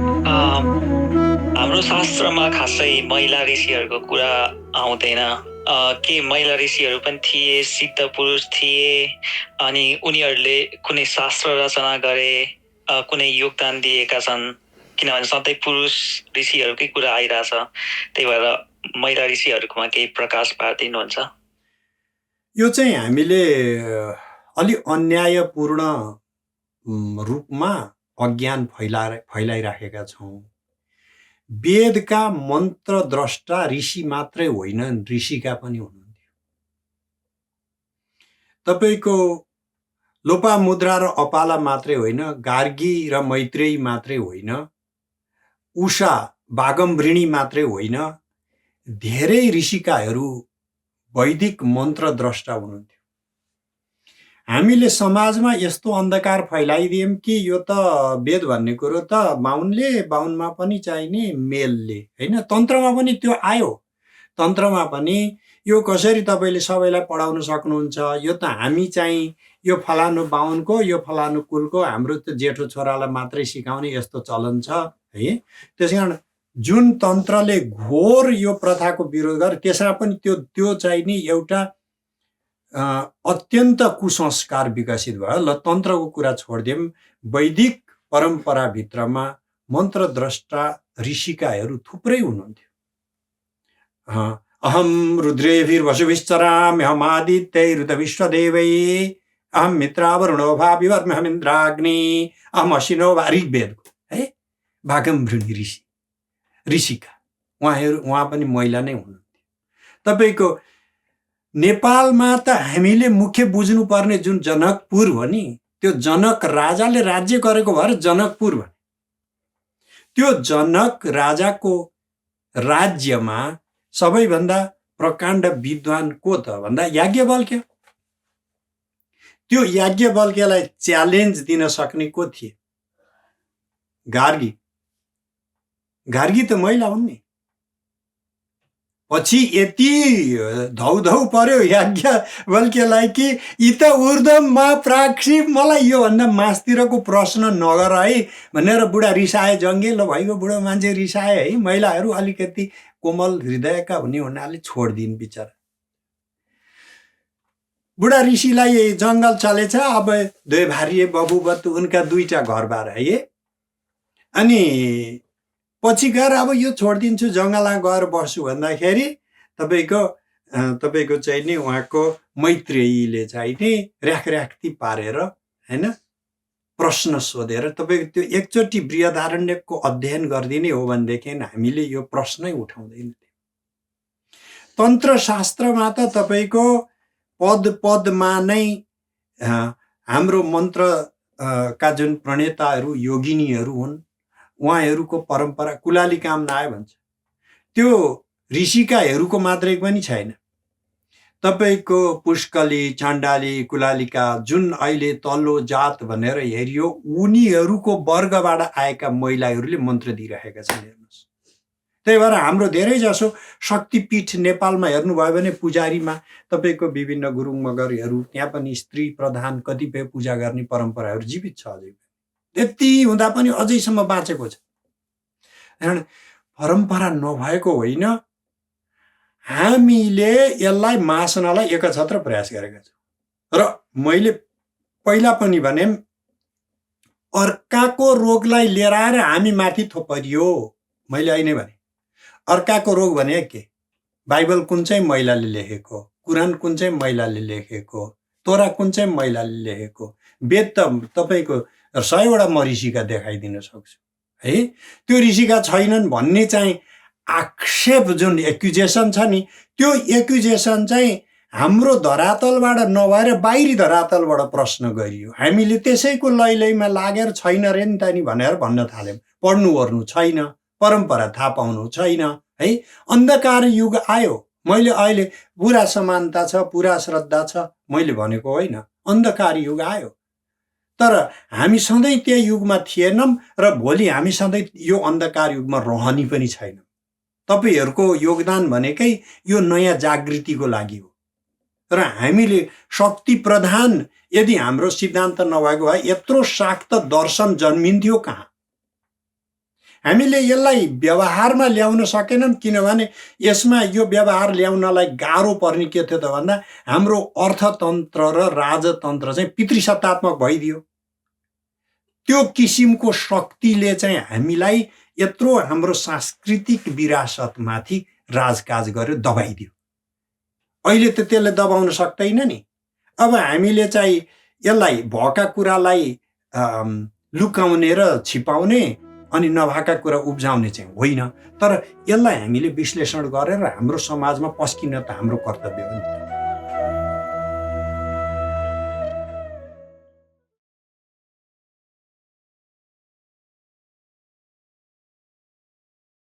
A, हाम्रो शास्त्रमा खासै महिला ऋषिहरूको कुरा आउँदैन। के महिला ऋषिहरू पनि थिए, सिद्ध पुरुष थिए, अनि उनीहरूले कुनै शास्त्र रचना गरे, कुनै योगदान दिएका छन्, किनभने सधैँ पुरुष ऋषिहरूकै कुरा आइरहेछ। त्यही भएर महिला ऋषिहरूकोमा केही प्रकाश पारिदिनुहुन्छ? यो चाहिँ हामीले अलि अन्यायपूर्ण रूपमा अज्ञान फैलाइराखेका छौँ। वेदका मन्त्रद्रष्टा ऋषि मात्रै होइनन्, ऋषिका पनि हुनुहुन्थ्यो। तपाईँको लोपामुद्रा र अपाला मात्रै होइन, गार्गी र मैत्रेयी मात्रै होइन, उषा बागम्भृणी मात्रै होइन, धेरै ऋषिकाहरू वैदिक मन्त्रद्रष्टा हुनुहुन्थ्यो। हामीले समाजमा यस्तो अन्धकार फैलाइदियौँ कि यो त वेद भन्ने कुरो त बाहुनमा पनि चाहिने मेलले होइन। तन्त्रमा पनि त्यो आयो। तन्त्रमा पनि यो कसरी तपाईँले सबैलाई पढाउन सक्नुहुन्छ, यो त हामी चाहिँ यो फलानु बाहुनको, यो फलानु कुलको, हाम्रो त जेठो छोरालाई मात्रै सिकाउने यस्तो चलन छ है। त्यसै कारण जुन तन्त्रले घोर यो प्रथाको विरोध गर्यो, त्यसमा पनि त्यो चाहिँ नि एउटा अत्यन्त कुसंस्कार विकसित भयो। ल तन्त्रको कुरा छोडिदिउँ, वैदिक परम्पराभित्रमा मन्त्रद्रष्टा ऋषिकाहरू थुप्रै हुनुहुन्थ्यो। अहम रुद्रेभिर्वसुभिश्चरामि अहमादित्यैरुतविश्वदेवै अहम मित्रावरुणो भाविवर्महमिन्द्राग्नि अहम अश्विनो ऋग्वेदको है भागम्भृणी ऋषिका उहाँ पनि महिला नै हुनुहुन्थ्यो। तपाईँको नेपालमा त हामीले मुख्य बुझ्नुपर्ने जुन जनकपुर हो नि, त्यो जनक राजाले राज्य गरेको भएर जनकपुर भने, त्यो जनक राजाको राज्यमा सबैभन्दा प्रकाण्ड विद्वान को त भन्दा याज्ञवल्क्य। त्यो याज्ञवल्क्यलाई च्यालेन्ज दिन सक्ने को थिए? गार्गी त महिला हुन् नि। पछि यति धौधौ पर्यो याज्ञवल्क्यलाई कि इत ऊर्ध्वमा प्राक्षी, मलाई योभन्दा मासतिरको प्रश्न नगर है भनेर बुढा रिसाए। जङ्गिलो भएको बुढो मान्छे रिसाए है। महिलाहरू अलिकति कोमल हृदयका हुने हुनाले छोडिदिन् बिचरा। बुढा ऋषिलाई जङ्गल चलेछ। अब दुई भार्य बबुबत उनका दुईटा घरबार है। अनि पछि गएर अब यो छोडिदिन्छु, जङ्गलमा गएर बस्छु भन्दाखेरि तपाईँको चाहिँ नि उहाँको मैत्रेयीले चाहिँ नि र्याखती पारेर होइन प्रश्न सोधेर, तपाईँको त्यो एकचोटि बृहदारण्यकको अध्ययन गरिदिने हो भनेदेखि हामीले यो प्रश्नै उठाउँदैन। तन्त्रशास्त्रमा त तपाईँको पदमा नै हाम्रो मन्त्र का जुन प्रणेताहरू योगिनीहरू हुन्, उहाँहरूको परम्परा कुलाली काम नआयो भन्छ। त्यो ऋषिकाहरूको मात्रै पनि छैन। तपाईँको पुष्कली, चाण्डाली, कुलालिका जुन अहिले तल्लो जात भनेर हेरियो, उनीहरूको वर्गबाट आएका महिलाहरूले मन्त्र दिइरहेका छन्। हेर्नुहोस्, त्यही भएर हाम्रो धेरै जसो शक्तिपीठ नेपालमा हेर्नुभयो भने पुजारीमा तपाईँको विभिन्न गुरुङ मगरहरू, त्यहाँ पनि स्त्री प्रधान कतिपय पूजा गर्ने परम्पराहरू जीवित छ अझै। त्यति हुँदा पनि अझैसम्म बाँचेको छ। परम्परा नभएको होइन, हामीले यसलाई मास्नलाई एकछत्र प्रयास गरेका छौँ। र मैले पहिला पनि भने, अर्काको रोगलाई लिएर आएर हामी माथि थोपरियो। मैले अहिले भने अर्काको रोग भने के? बाइबल कुन चाहिँ महिलाले लेखेको, कुरान कुन चाहिँ महिलाले लेखेको, तोरा कुन चाहिँ महिलाले लेखेको, वेद त तपाईँको 100वटा म ऋषिका देखाइदिन सक्छु है। त्यो ऋषिका छैनन् भन्ने चाहिँ आक्षेप, जुन एक्युजेसन छ नि, त्यो एक्युजेसन चाहिँ हाम्रो धरातलबाट नभएर बाहिरी धरातलबाट प्रश्न गरियो। हामीले त्यसैको लैलैमा लागेर छैन रे नि त नि भनेर भन्न थाल्यौँ। पढ्नु ओर्नु छैन, परम्परा थाहा पाउनु छैन है। अन्धकार युग आयो। मैले अहिले पुरा समानता छ, पुरा श्रद्धा छ मैले भनेको होइन, अन्धकार युग आयो। तर हामी सधैँ त्यो युगमा थिएनौँ र भोलि हामी सधैँ यो अन्धकार युगमा रहने पनि छैनौँ। तपाईहरूको योगदान भनेकै यो नयाँ जागृतिको लागि हो। र हामीले शक्ति प्रधान यदि हाम्रो सिद्धान्त नभएको भए यत्रो शाक्त दर्शन जन्मिन्थ्यो कहाँ? हामीले यसलाई व्यवहारमा ल्याउन सकेनौँ, किनभने यसमा यो व्यवहार ल्याउनलाई गाह्रो पर्ने के थियो त भन्दा हाम्रो अर्थतन्त्र र राजतन्त्र चाहिँ पितृसत्तात्मक भइदियो। त्यो किसिमको शक्तिले चाहिँ हामीलाई यत्रो हाम्रो सांस्कृतिक विरासतमाथि राजकाज गर्यो, दबाइदियो। अहिले त त्यसले दबाउन सक्दैन नि। अब हामीले चाहिँ यसलाई भएका कुरालाई लुकाउने र छिपाउने अनि नभएका कुरा उब्जाउने चाहिँ होइन, तर यसलाई हामीले विश्लेषण गरेर हाम्रो समाजमा पस्किन त हाम्रो कर्तव्य हो नि।